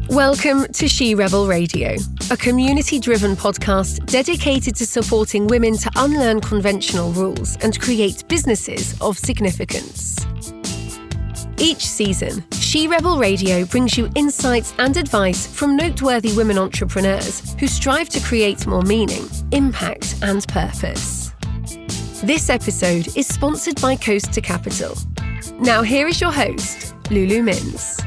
Welcome to She Rebel Radio, a community-driven podcast dedicated to supporting women to unlearn conventional rules and create businesses of significance. Each season, She Rebel Radio brings you insights and advice from noteworthy women entrepreneurs who strive to create more meaning, impact, and purpose. This episode is sponsored by Coast to Capital. Now here is your host, Lulu Minns.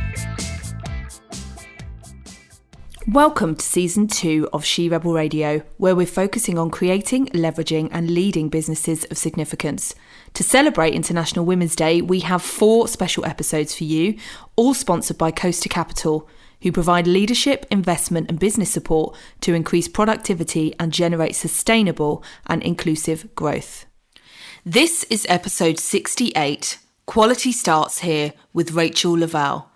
Welcome to Season 2 of She Rebel Radio, where we're focusing on creating, leveraging and leading businesses of significance. To celebrate International Women's Day, we have 4 special episodes for you, all sponsored by Coast to Capital, who provide leadership, investment and business support to increase productivity and generate sustainable and inclusive growth. This is episode 68, Quality Starts Here, with Rachel Lavelle.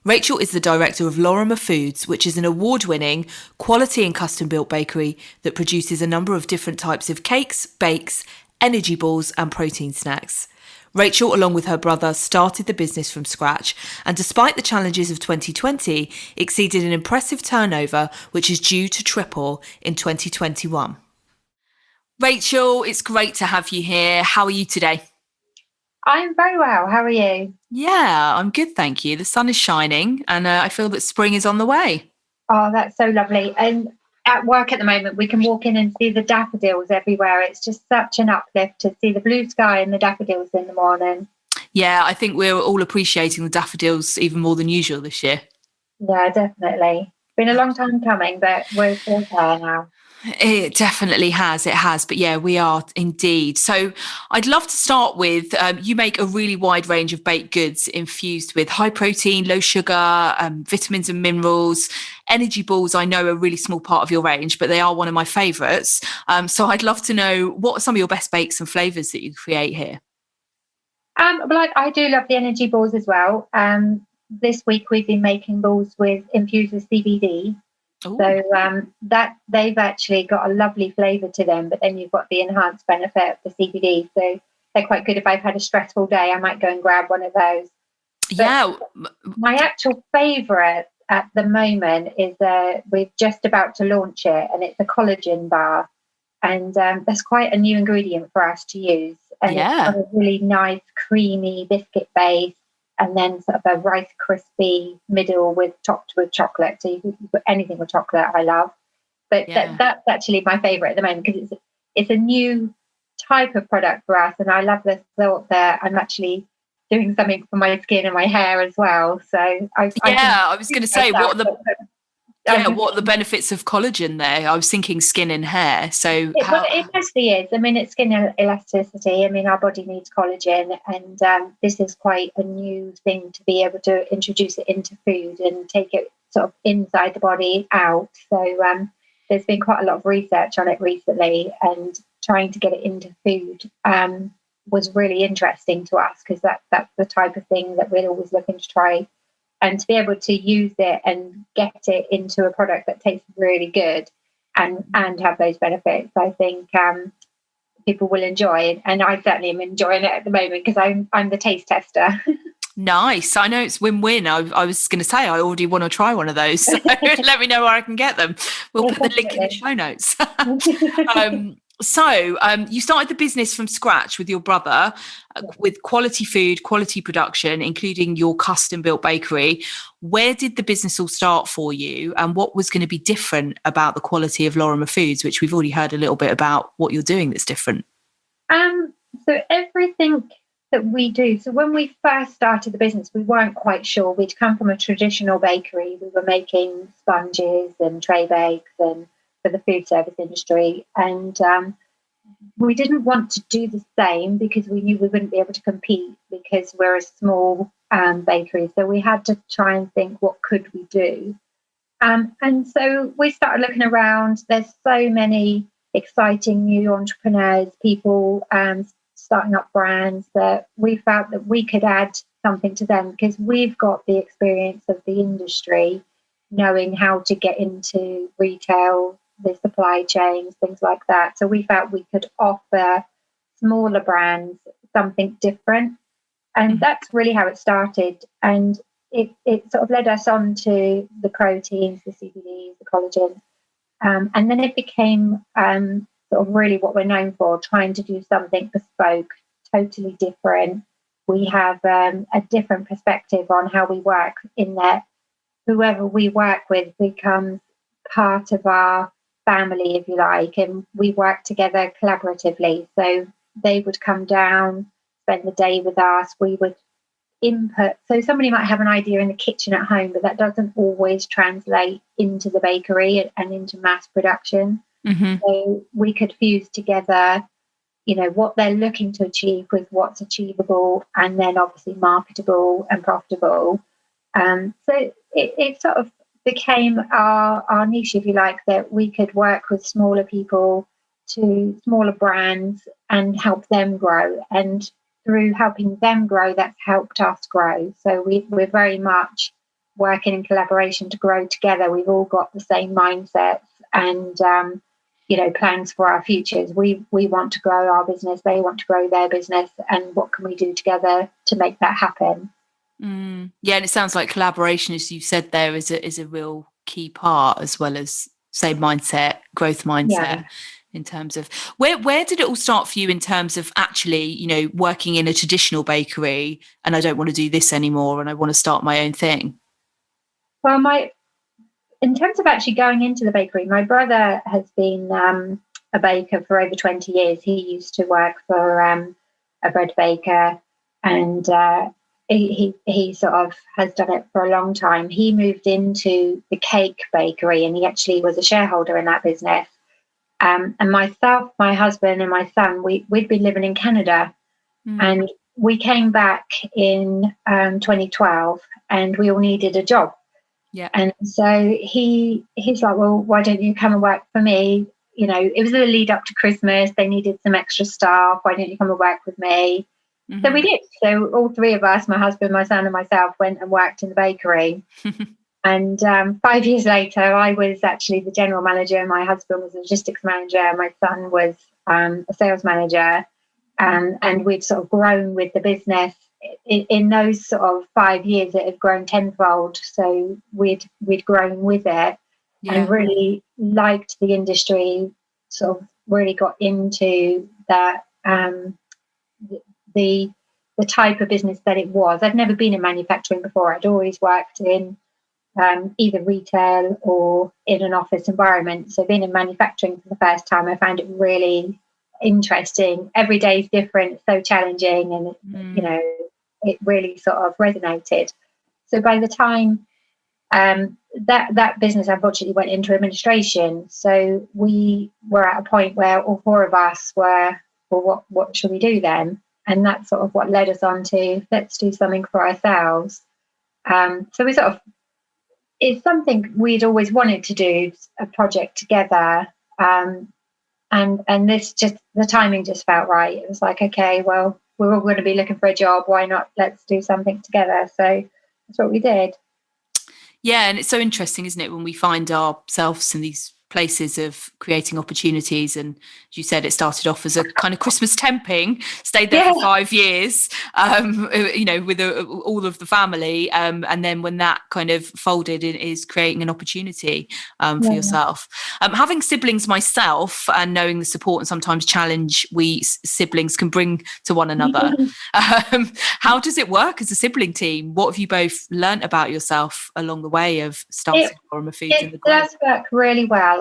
Rachel is the director of Loroma Foods, which is an award-winning, quality and custom-built bakery that produces a number of different types of cakes, bakes, energy balls and protein snacks. Rachel, along with her brother, started the business from scratch and despite the challenges of 2020, exceeded an impressive turnover, which is due to triple in 2021. Rachel, it's great to have you here. How are you today? I'm very well. How are you? Yeah, I'm good, thank you. The sun is shining and I feel that spring is on the way. Oh, that's so lovely. And at work at the moment, we can walk in and see the daffodils everywhere. It's just such an uplift to see the blue sky and the daffodils in the morning. Yeah, I think we're all appreciating the daffodils even more than usual this year. Yeah, definitely. Been a long time coming, but we're still there now. It definitely has. It has. But yeah, we are indeed. So I'd love to start with, you make a really wide range of baked goods infused with high protein, low sugar, vitamins and minerals. Energy balls, I know, are a really small part of your range, but they are one of my favourites. So I'd love to know, what are some of your best bakes and flavours that you create here? Well, I do love the energy balls as well. This week we've been making balls infused with CBD. Ooh. So that they've actually got a lovely flavour to them, but then you've got the enhanced benefit of the CBD. So they're quite good. If I've had a stressful day, I might go and grab one of those. Yeah. But my actual favourite at the moment is we're just about to launch it, and it's a collagen bar, and that's quite a new ingredient for us to use. And It's got a really nice creamy biscuit base. And then sort of a Rice Krispie middle topped with chocolate. So you can put anything with chocolate, I love. But that's actually my favourite at the moment because it's a new type of product for us. And I love the thought that I'm actually doing something for my skin and my hair as well. So I was going to say, what are the benefits of collagen there? I was thinking skin and hair. So it mostly is. I mean, it's skin elasticity. I mean, our body needs collagen, and this is quite a new thing to be able to introduce it into food and take it sort of inside the body out. So there's been quite a lot of research on it recently, and trying to get it into food was really interesting to us because that's the type of thing that we're always looking to try. And to be able to use it and get it into a product that tastes really good and have those benefits, I think people will enjoy it. And I certainly am enjoying it at the moment because I'm the taste tester. Nice. I know it's win-win. I was going to say I already want to try one of those. So let me know where I can get them. We'll put the link in the show notes. So you started the business from scratch with your brother, with quality food, quality production, including your custom-built bakery. Where did the business all start for you, and what was going to be different about the quality of Loroma Foods, which we've already heard a little bit about what you're doing that's different? So everything that we do. So when we first started the business, we weren't quite sure. We'd come from a traditional bakery. We were making sponges and tray bakes and for the food service industry, and we didn't want to do the same because we knew we wouldn't be able to compete because we're a small bakery. So we had to try and think, what could we do? And so we started looking around. There's so many exciting new entrepreneurs, people starting up brands, that we felt that we could add something to them because we've got the experience of the industry, knowing how to get into retail, the supply chains, things like that. So we felt we could offer smaller brands something different. And that's really how it started. And it sort of led us on to the proteins, the CBDs, the collagen. And then it became sort of really what we're known for, trying to do something bespoke, totally different. We have a different perspective on how we work, in that whoever we work with becomes part of our family, if you like, and we work together collaboratively. So they would come down, spend the day with us. We would input. So somebody might have an idea in the kitchen at home, but that doesn't always translate into the bakery and into mass production. Mm-hmm. So we could fuse together, what they're looking to achieve with what's achievable, and then obviously marketable and profitable. So it sort of became our niche, if you like, that we could work with smaller people to smaller brands and help them grow. And through helping them grow, that's helped us grow. So we're very much working in collaboration to grow together. We've all got the same mindsets and plans for our futures. We want to grow our business, they want to grow their business, and what can we do together to make that happen? Yeah, and it sounds like collaboration, as you said there, is a real key part, as well as same mindset, growth mindset. Yeah. In terms of where did it all start for you, in terms of actually, working in a traditional bakery and I don't want to do this anymore and I want to start my own thing? Well, in terms of actually going into the bakery, my brother has been a baker for over 20 years. He used to work for a bread baker, and he sort of has done it for a long time. He moved into the cake bakery, and he actually was a shareholder in that business. And myself, my husband, and my son, we'd been living in Canada, and we came back in 2012, and we all needed a job. Yeah. And so he's like, well, why don't you come and work for me? It was a lead up to Christmas. They needed some extra staff. Why don't you come and work with me? Mm-hmm. So we did. So all three of us, my husband, my son, and myself, went and worked in the bakery. And 5 years later, I was actually the general manager. My husband was a logistics manager. My son was a sales manager. And we'd sort of grown with the business. In those sort of 5 years, it had grown tenfold. So we'd grown with it, and really liked the industry. Sort of really got into that the type of business that it was. I'd never been in manufacturing before. I'd always worked in either retail or in an office environment. So being in manufacturing for the first time, I found it really interesting. Every day is different, so challenging, and it really sort of resonated. So by the time that business unfortunately went into administration, so we were at a point where all four of us were, well, what should we do then? And that's sort of what led us on to, let's do something for ourselves. So we sort of, it's something we'd always wanted to do, a project together. And this just, the timing just felt right. It was like, okay, well, we're all going to be looking for a job. Why not? Let's do something together. So that's what we did. Yeah, and it's so interesting, isn't it, when we find ourselves in these places of creating opportunities. And as you said, it started off as a kind of Christmas temping, stayed there for 5 years, with all of the family. And then when that kind of folded, it is creating an opportunity for yourself. Having siblings myself, and knowing the support and sometimes challenge we siblings can bring to one another. How does it work as a sibling team? What have you both learnt about yourself along the way of starting Loroma Foods in the group? It does work really well.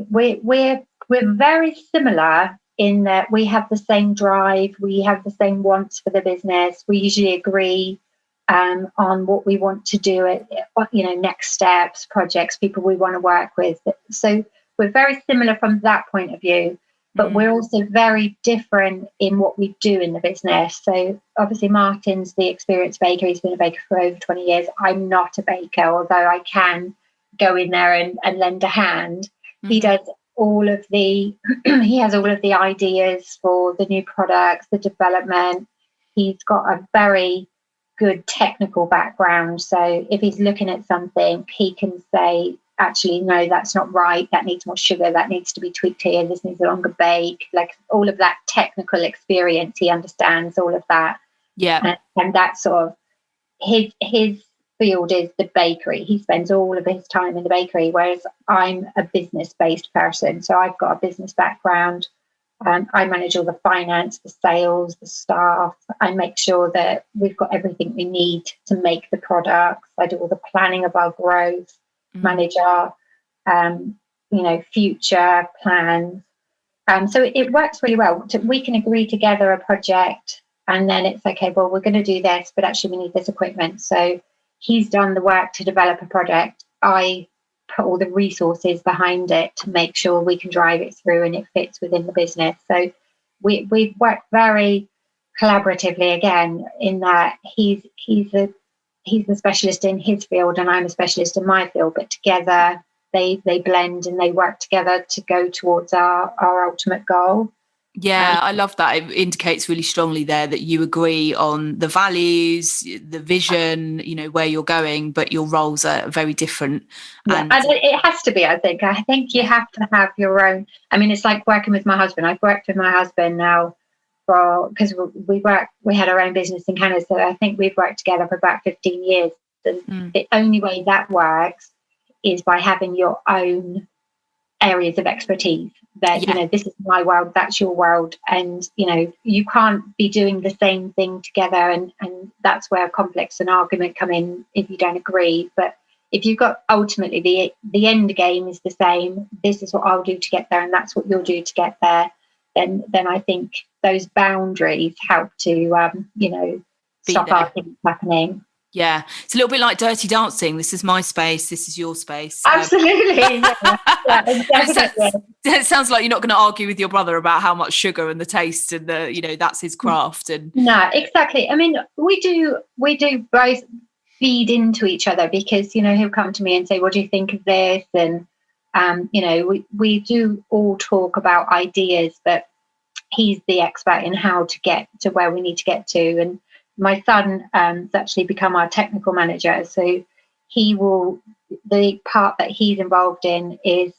We're very similar in that we have the same drive, we have the same wants for the business. We usually agree on what we want to do, next steps, projects, people we want to work with. So we're very similar from that point of view, but we're also very different in what we do in the business. So obviously Martin's the experienced baker. He's been a baker for over 20 years. I'm not a baker, although I can go in there and lend a hand. He does all of the he has all of the ideas for the new products, the development. He's got a very good technical background, so if he's looking at something, he can say, actually, no, that's not right, that needs more sugar, that needs to be tweaked here, this needs a longer bake. Like all of that technical experience, he understands all of that. And that's sort of his field is the bakery. He spends all of his time in the bakery, whereas I'm a business-based person. So I've got a business background. I manage all the finance, the sales, the staff. I make sure that we've got everything we need to make the products. I do all the planning of our growth, manage our, future plans. So it works really well. We can agree together a project, and then it's okay, well, we're going to do this, but actually we need this equipment. So he's done the work to develop a project. I put all the resources behind it to make sure we can drive it through and it fits within the business. So we work very collaboratively, again, in that he's the specialist in his field and I'm a specialist in my field, but together they blend and they work together to go towards our ultimate goal. Yeah, I love that. It indicates really strongly there that you agree on the values, the vision, where you're going, but your roles are very different. And it has to be, I think. I think you have to have your own. I mean, it's like working with my husband. I've worked with my husband now because we had our own business in Canada. So I think we've worked together for about 15 years. And the only way that works is by having your own areas of expertise. That this is my world, that's your world, and you can't be doing the same thing together, and that's where conflicts and argument come in if you don't agree. But if you've got ultimately the end game is the same, this is what I'll do to get there and that's what you'll do to get there, then I think those boundaries help to stop arguments happening. Yeah, it's a little bit like Dirty Dancing. This is my space, this is your space. Absolutely. It sounds like you're not going to argue with your brother about how much sugar and the taste and that's his craft. And no, exactly. I mean, we do both feed into each other because he'll come to me and say, what do you think of this? And we do all talk about ideas, but he's the expert in how to get to where we need to get to. And my son has actually become our technical manager. So the part that he's involved in is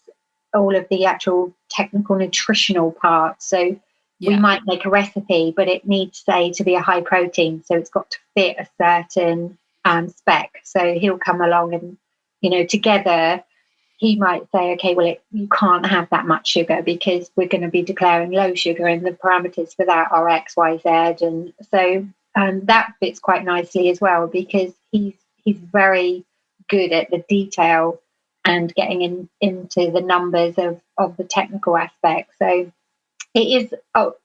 all of the actual technical nutritional parts. So we might make a recipe, but it needs, say, to be a high protein. So it's got to fit a certain spec. So he'll come along and, together he might say, okay, well, you can't have that much sugar because we're going to be declaring low sugar and the parameters for that are X, Y, Z. And so that fits quite nicely as well because he's very good at the detail and getting into the numbers of the technical aspect. So it is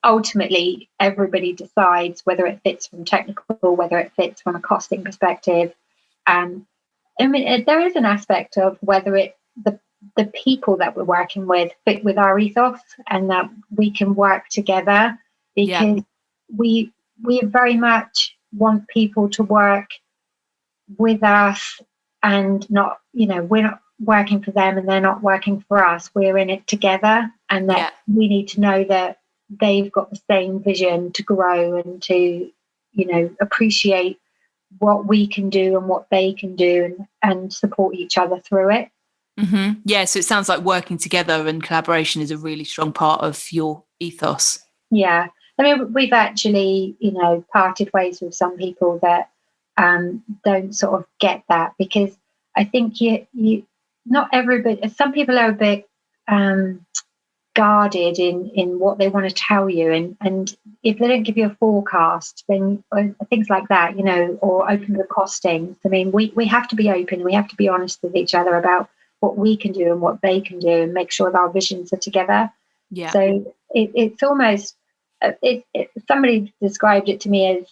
ultimately everybody decides whether it fits from technical, whether it fits from a costing perspective. I mean, there is an aspect of whether the people that we're working with fit with our ethos and that we can work together because we very much want people to work with us and not, we're not working for them and they're not working for us. We're in it together, and that we need to know that they've got the same vision to grow and to, appreciate what we can do and what they can do and support each other through it. Mm-hmm. Yeah, so it sounds like working together and collaboration is a really strong part of your ethos. Yeah. I mean, we've actually, parted ways with some people that don't sort of get that because I think you not everybody, some people are a bit guarded in what they want to tell you. And if they don't give you a forecast, then things like that, or open the costings. I mean, we have to be open. We have to be honest with each other about what we can do and what they can do and make sure that our visions are together. Yeah. So it's almost, somebody described it to me as,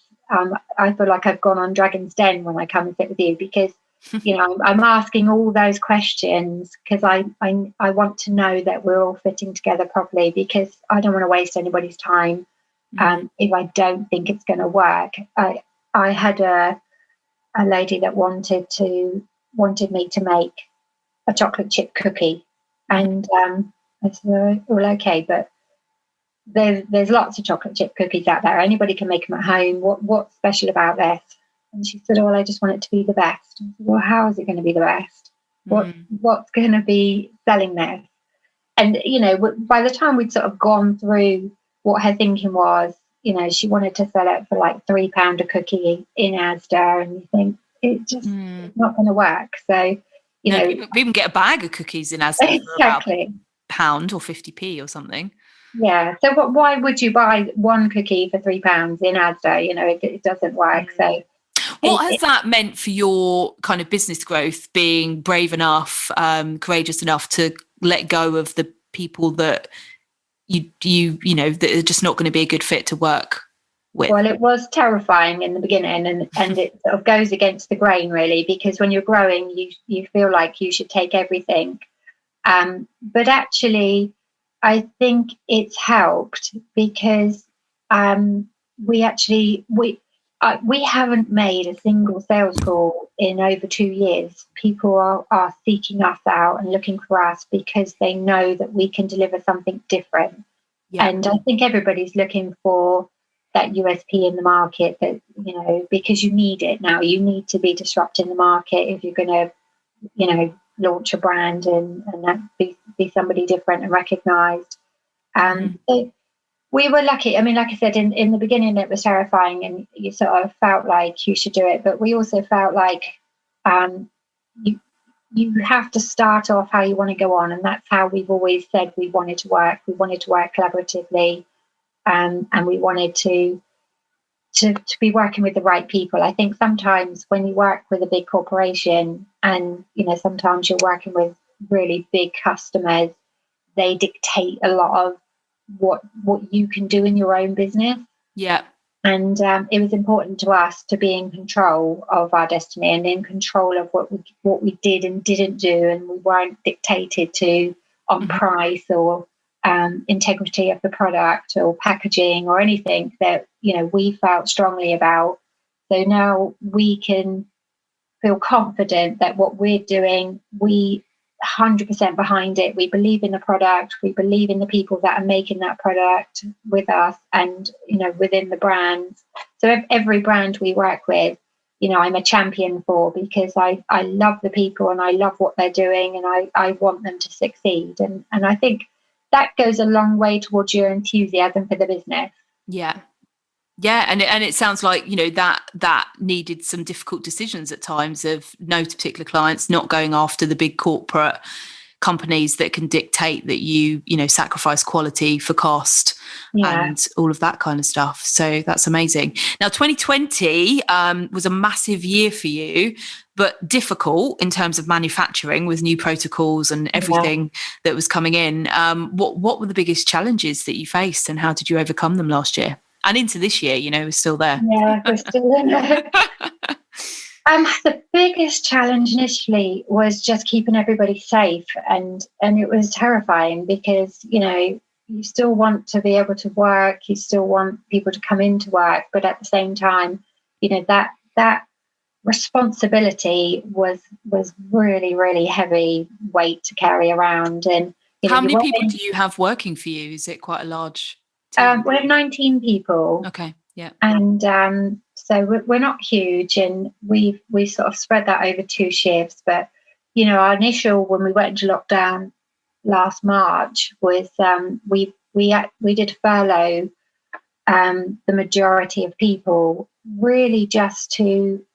I feel like I've gone on Dragon's Den when I come and sit with you because, I'm asking all those questions because I want to know that we're all fitting together properly because I don't want to waste anybody's time if I don't think it's going to work. I had a lady that wanted me to make a chocolate chip cookie, and I said, well, okay, but there's lots of chocolate chip cookies out there. Anybody can make them at home. What's special about this? And she said, well, I just want it to be the best. I said, well, how is it going to be the best? What's going to be selling this? And, by the time we'd sort of gone through what her thinking was, she wanted to sell it for like £3 a cookie in Asda. And you think, it just it's not going to work. So, you know, people even get a bag of cookies in Asda for about £1 or 50p or something. Yeah. So why would you buy one cookie for £3 in Asda? You know, it doesn't work. So what has that meant for your kind of business growth, being brave enough, courageous enough to let go of the people that you know that are just not going to be a good fit to work with? Well, it was terrifying in the beginning, and it sort of goes against the grain, really, because when you're growing, you feel like you should take everything. But actually, I think it's helped because we haven't made a single sales call in over 2 years. People are seeking us out and looking for us because they know that we can deliver something different. Yeah. And I think everybody's looking for that USP in the market, that, you know, because you need it now. You need to be disrupting the market if you're going to, you know, launch a brand and that be somebody different and recognised. So we were lucky. I mean, like I said, in the beginning, it was terrifying and you sort of felt like you should do it. But we also felt like you have to start off how you want to go on. And that's how we've always said we wanted to work. We wanted to work collaboratively, and we wanted to be working with the right people. I think sometimes when you work with a big corporation and, you know, sometimes you're working with really big customers, they dictate a lot of what you can do in your own business. Yeah. And it was important to us to be in control of our destiny and in control of what we did and didn't do, and we weren't dictated to on price or integrity of the product or packaging or anything that, you know, we felt strongly about. So now we can feel confident that what we're doing, we 100% behind it. We believe in the product. We believe in the people that are making that product with us and, you know, within the brands. So every brand we work with, you know, I'm a champion for, because I love the people and I love what they're doing and I want them to succeed. And I think that goes a long way towards your enthusiasm for the business. Yeah. Yeah, and it sounds like, you know, that needed some difficult decisions at times of no to particular clients, not going after the big corporate companies that can dictate that you know, sacrifice quality for cost and all of that kind of stuff. So that's amazing. Now, 2020 was a massive year for you, but difficult in terms of manufacturing with new protocols and everything that was coming in. What were the biggest challenges that you faced and how did you overcome them last year? And into this year, you know, we're still there. Yeah, we're still in it. The biggest challenge initially was just keeping everybody safe. And it was terrifying because, you know, you still want to be able to work. You still want people to come into work. But at the same time, you know, that responsibility was really, really heavy weight to carry around. And, you know, how many people do you have working for you? Is it quite a large team? We have 19 people. Okay, yeah. And so we're not huge, and we sort of spread that over 2 shifts. But, you know, our initial, when we went into lockdown last March, was we did furlough the majority of people, really just to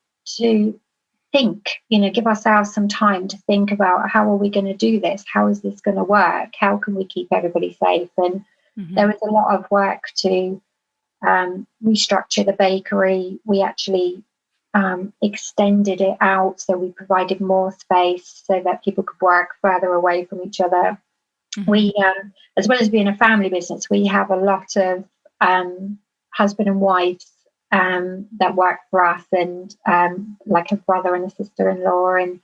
think, you know, give ourselves some time to think about how are we going to do this? How is this going to work? How can we keep everybody safe? And there was a lot of work to restructure the bakery. We actually extended it out, so we provided more space so that people could work further away from each other. We, as well as being a family business, we have a lot of husband and wives that work for us, and like a brother and a sister-in-law, and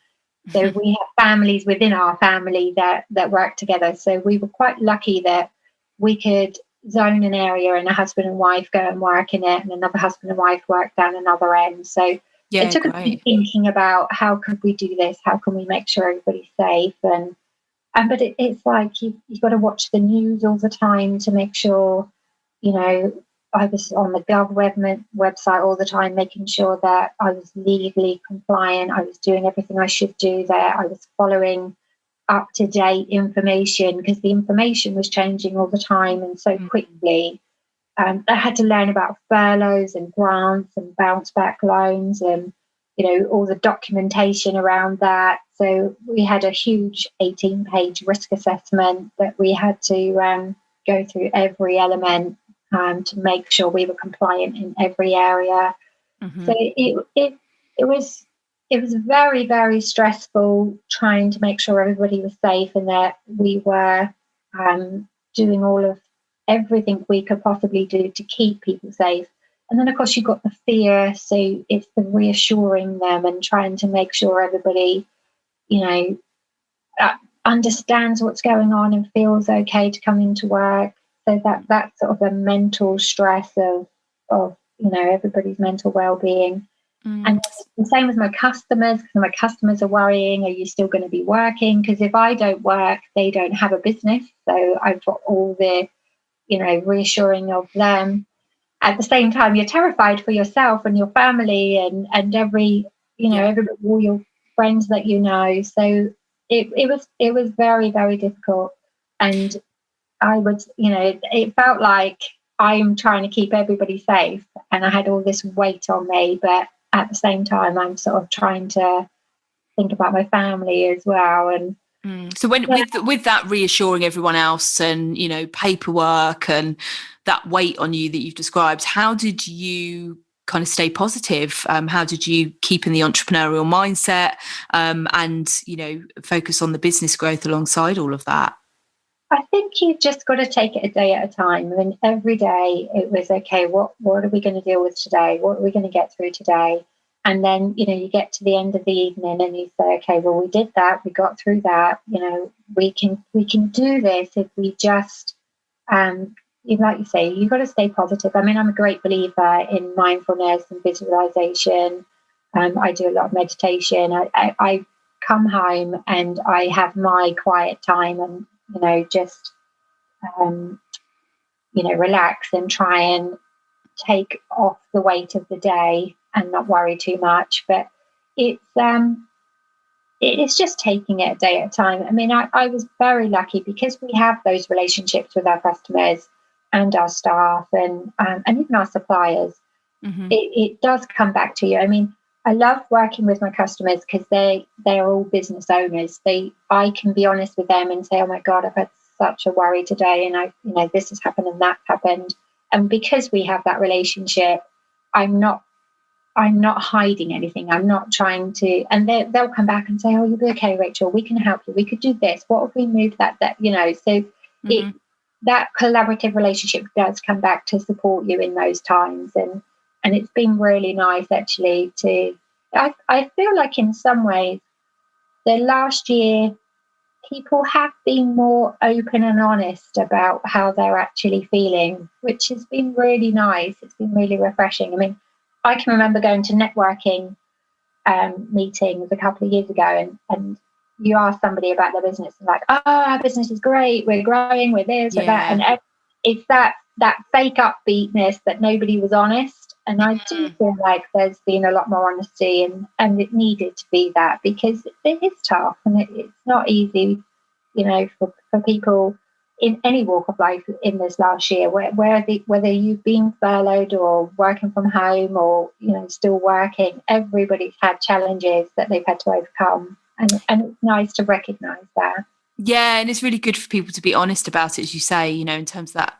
so we have families within our family that work together. So we were quite lucky that we could zone an area and a husband and wife go and work in it, and another husband and wife work down another end. So it took us thinking about how could we do this? How can we make sure everybody's safe? But it's like you've got to watch the news all the time to make sure, you know. I was on the Gov website all the time, making sure that I was legally compliant. I was doing everything I should do there. I was following up-to-date information because the information was changing all the time and so quickly. I had to learn about furloughs and grants and bounce back loans, and all the documentation around that. So we had a huge 18-page risk assessment that we had to go through every element to make sure we were compliant in every area. Mm-hmm. So it was very, very stressful trying to make sure everybody was safe and that we were doing all of everything we could possibly do to keep people safe. And then, of course, you've got the fear. So it's the reassuring them and trying to make sure everybody, understands what's going on and feels okay to come into work. So that's sort of a mental stress of everybody's mental well-being. And the same with my customers, because my customers are worrying, are you still going to be working? Because if I don't work, they don't have a business. So I've got all the, reassuring of them. At the same time, you're terrified for yourself and your family and every, everybody, all your friends that you know. So it was very, very difficult. And I was, it felt like I'm trying to keep everybody safe and I had all this weight on me, but at the same time, I'm sort of trying to think about my family as well. And so with that reassuring everyone else and, paperwork and that weight on you that you've described, how did you kind of stay positive? How did you keep in the entrepreneurial mindset and, focus on the business growth alongside all of that? I think you've just got to take it a day at a time. I mean, every day it was, okay, what are we going to deal with today? What are we going to get through today? And then, you get to the end of the evening and you say, okay, well, we did that. We got through that. We can do this if we just, like you say, you've got to stay positive. I mean, I'm a great believer in mindfulness and visualization. I do a lot of meditation. I come home and I have my quiet time and, just, relax and try and take off the weight of the day and not worry too much. But it's just taking it a day at a time. I mean, I was very lucky because we have those relationships with our customers and our staff and even our suppliers. Mm-hmm. It does come back to you. I mean, I love working with my customers because they're all business owners. I can be honest with them and say, oh my God, I've had such a worry today, and this has happened and that happened. And because we have that relationship, I'm not hiding anything. I'm not trying to, and they'll come back and say, oh, you'll be okay, Rachel. We can help you. We could do this. What if we moved that? So mm-hmm. That collaborative relationship does come back to support you in those times. And it's been really nice actually I feel like in some ways the last year people have been more open and honest about how they're actually feeling, which has been really nice. It's been really refreshing. I mean, I can remember going to networking meetings a couple of years ago and you ask somebody about their business and like, oh, our business is great, we're growing, we're this, we're that. And it's that fake upbeatness that nobody was honest. And I do feel like there's been a lot more honesty and it needed to be that because it is tough and it's not easy, for people in any walk of life in this last year, whether you've been furloughed or working from home or, still working, everybody's had challenges that they've had to overcome. And it's nice to recognise that. Yeah, and it's really good for people to be honest about it, as you say, in terms of that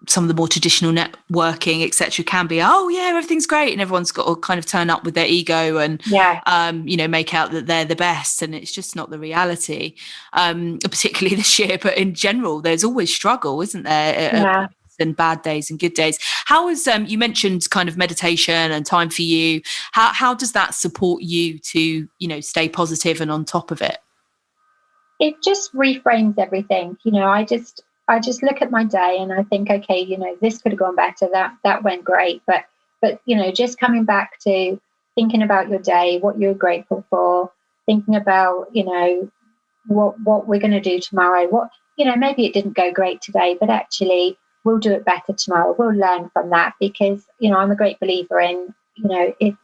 some of the more traditional networking, etc., can be, oh yeah, everything's great, and everyone's got to kind of turn up with their ego and make out that they're the best, and it's just not the reality. Particularly this year, but in general, there's always struggle, isn't there? And bad days and good days. How is you mentioned kind of meditation and time for you? How does that support you to stay positive and on top of it? It just reframes everything. I just look at my day and I think, okay, this could have gone better. That went great, but just coming back to thinking about your day, what you're grateful for, thinking about what we're going to do tomorrow. What maybe it didn't go great today, but actually we'll do it better tomorrow. We'll learn from that because I'm a great believer in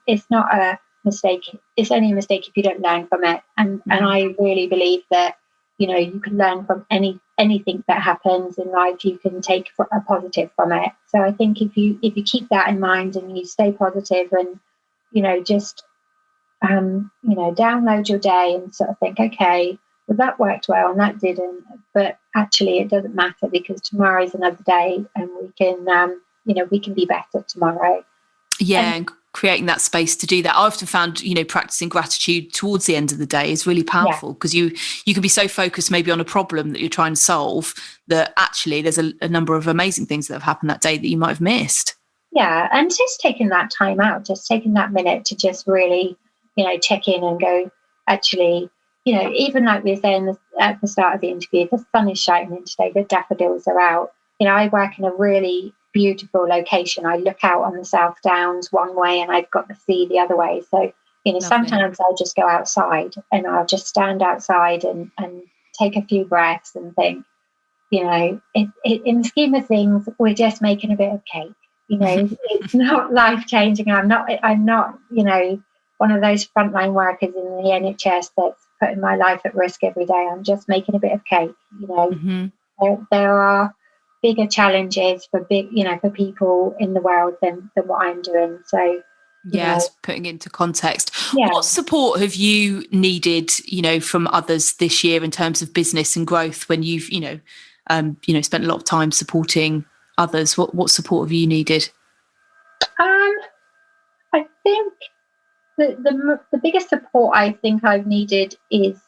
it's not a mistake. It's only a mistake if you don't learn from it. And I really believe that you can learn from anything that happens in life. You can take a positive from it. So I think if you keep that in mind and you stay positive and just download your day and sort of think, okay, well, that worked well and that didn't, but actually it doesn't matter because tomorrow is another day and we can be better tomorrow. Yeah, and creating that space to do that. I often found, practicing gratitude towards the end of the day is really powerful because you can be so focused maybe on a problem that you're trying to solve that actually there's a number of amazing things that have happened that day that you might have missed. Yeah, and just taking that time out, just taking that minute to just really, check in and go, actually, even like we were saying at the start of the interview, the sun is shining today, the daffodils are out. I work in a really beautiful location. I look out on the South Downs one way and I've got the sea the other way. So, sometimes I'll just go outside and I'll just stand outside and take a few breaths and think, in the scheme of things, we're just making a bit of cake. It's not life changing. I'm not, one of those frontline workers in the NHS that's putting my life at risk every day. I'm just making a bit of cake. There are bigger challenges for people in the world than what I'm doing. So yes, putting it into context. Yeah. What support have you needed, from others this year in terms of business and growth when you've, spent a lot of time supporting others? What support have you needed? I think the biggest support I think I've needed is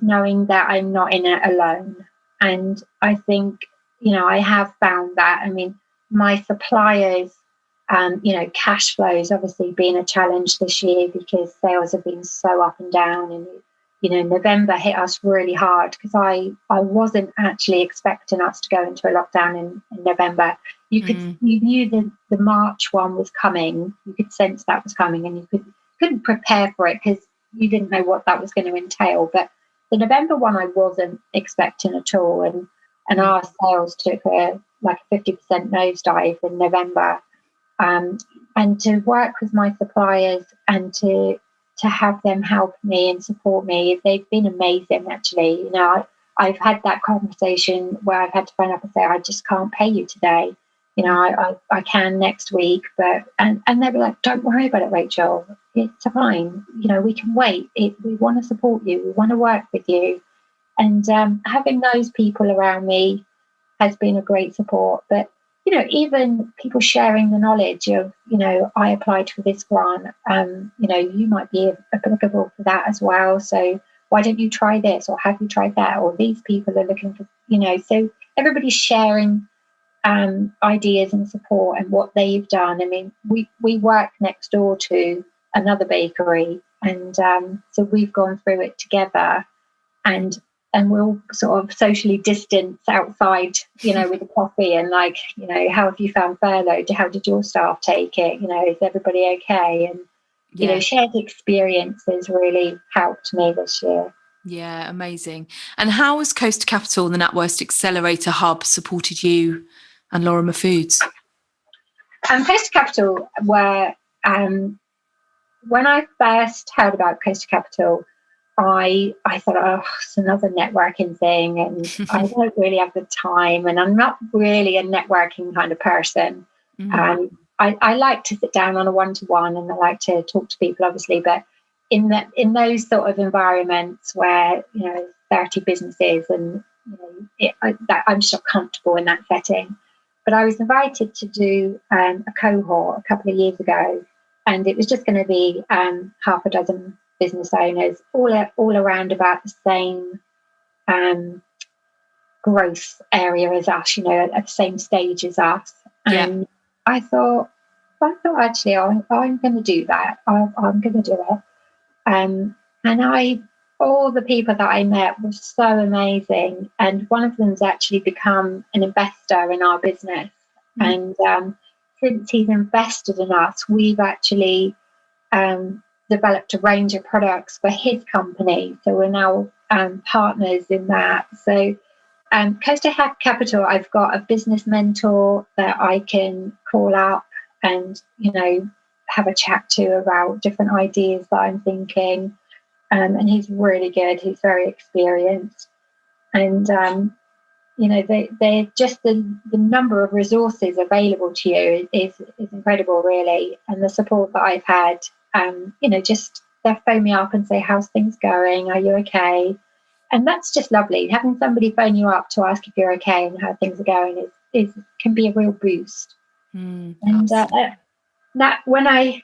knowing that I'm not in it alone. And I think, I have found that. I mean, my suppliers, cash flows obviously been a challenge this year because sales have been so up and down. And, November hit us really hard because I wasn't actually expecting us to go into a lockdown in November. You knew the March one was coming. You could sense that was coming and you couldn't prepare for it because you didn't know what that was going to entail. But the November one I wasn't expecting at all. And our sales took a 50% nosedive in November. And to work with my suppliers and to have them help me and support me, they've been amazing, actually. I've had that conversation where I've had to phone up and say, I just can't pay you today. I can next week, but and they were like, don't worry about it, Rachel. It's fine. We can wait. We want to support you. We want to work with you. And having those people around me has been a great support. But, even people sharing the knowledge of, I applied for this grant, you might be applicable for that as well. So why don't you try this? Or have you tried that? Or these people are looking for, so everybody's sharing ideas and support and what they've done. I mean, we work next door to another bakery, and so we've gone through it together, and we'll sort of socially distance outside, with a coffee and how have you found furlough? How did your staff take it? Is everybody okay? And shared experiences really helped me this year. Yeah, amazing. And how has Coast to Capital and the Natwest Accelerator Hub supported you and Loroma Foods? Coast to Capital were, when I first heard about Coast to Capital, I thought, it's another networking thing, and I don't really have the time, and I'm not really a networking kind of person. Mm-hmm. I like to sit down on a one-to-one, and I like to talk to people, obviously, but in those sort of environments where 30 businesses, and I'm just not comfortable in that setting. But I was invited to do a cohort a couple of years ago, and it was just going to be half a dozen business owners, all around about the same growth area as us, at the same stage as us. Yeah. And I thought actually, I'm going to do that. I'm going to do it. And all the people that I met were so amazing. And one of them's actually become an investor in our business. Mm. And since he's invested in us, we've actually developed a range of products for his company. So we're now partners in that. So Coast to Capital, I've got a business mentor that I can call up and, have a chat to about different ideas that I'm thinking. And he's really good. He's very experienced. And, they're just the number of resources available to you is incredible, really. And the support that I've had just they'll phone me up and say, how's things going? Are you okay? And that's just lovely. Having somebody phone you up to ask if you're okay and how things are going can be a real boost. And that when I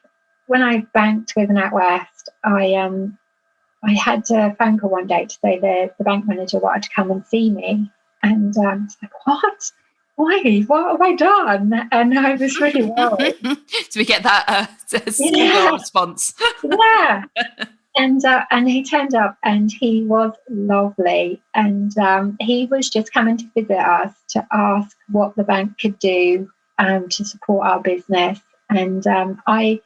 banked with NatWest, I had a phone call one day to say the bank manager wanted to come and see me, and I was like, what? Why? What have I done? And I was really worried. So we get that single response. Yeah. And he turned up, and he was lovely, and he was just coming to visit us to ask what the bank could do to support our business. And I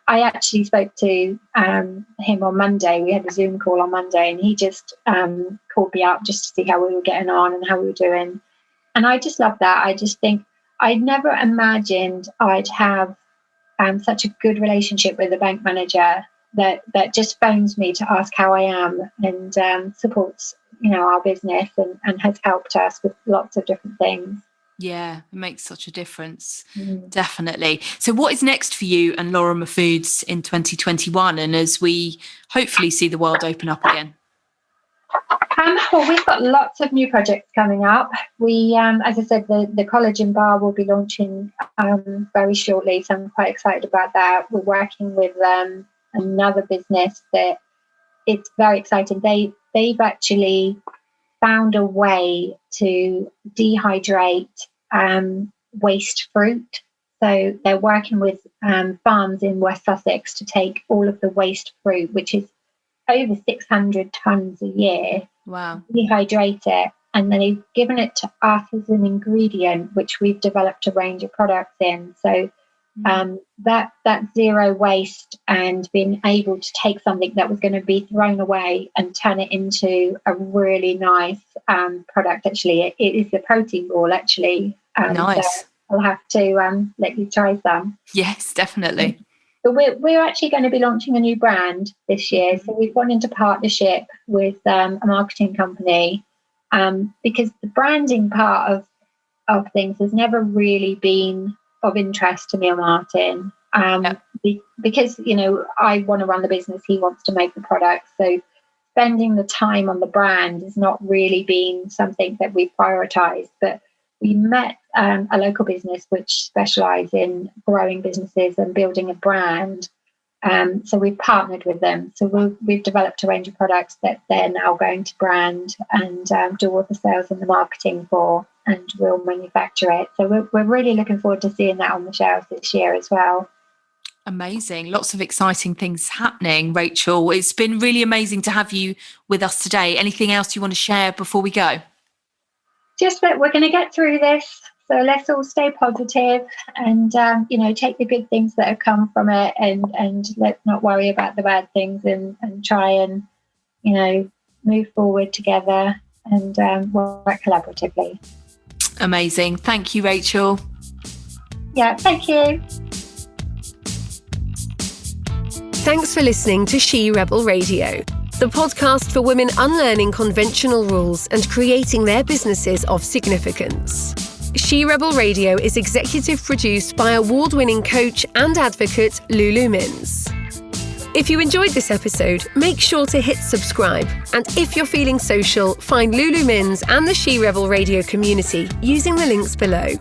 actually spoke to him on Monday. We had a Zoom call on Monday, and he just called me up just to see how we were getting on and how we were doing. And I just love that. I just think I'd never imagined I'd have such a good relationship with the bank manager that just phones me to ask how I am and supports, our business and has helped us with lots of different things. Yeah, it makes such a difference. Definitely. So what is next for you and Loroma Foods in 2021, and as we hopefully see the world open up again? Well, we've got lots of new projects coming up. We, as I said, the collagen bar will be launching very shortly, so I'm quite excited about that. We're working with another business that it's very exciting. They've actually found a way to dehydrate waste fruit. So they're working with farms in West Sussex to take all of the waste fruit, which is over 600 tons a year. Wow. Dehydrate it, and then they've given it to us as an ingredient, which we've developed a range of products in. So that zero waste and being able to take something that was going to be thrown away and turn it into a really nice product. Actually, it is the protein ball, actually. Nice. So I'll have to let you try some. Yes, definitely. But we're actually going to be launching a new brand this year. So we've gone into partnership with a marketing company because the branding part of things has never really been of interest to Neil Martin because, I want to run the business. He wants to make the product. So spending the time on the brand has not really been something that we've prioritized. But we met a local business which specialise in growing businesses and building a brand. So we've partnered with them. So we've developed a range of products that they're now going to brand and do all the sales and the marketing for, and we'll manufacture it. So we're really looking forward to seeing that on the shelves this year as well. Amazing. Lots of exciting things happening, Rachel. It's been really amazing to have you with us today. Anything else you want to share before we go? Just that we're going to get through this. So let's all stay positive and, take the good things that have come from it and let's not worry about the bad things and try and, move forward together and work collaboratively. Amazing. Thank you, Rachel. Yeah, thank you. Thanks for listening to She Rebel Radio, the podcast for women unlearning conventional rules and creating their businesses of significance. She Rebel Radio is executive produced by award-winning coach and advocate Lulu Minns. If you enjoyed this episode, make sure to hit subscribe. And if you're feeling social, find Lulu Minns and the She Rebel Radio community using the links below.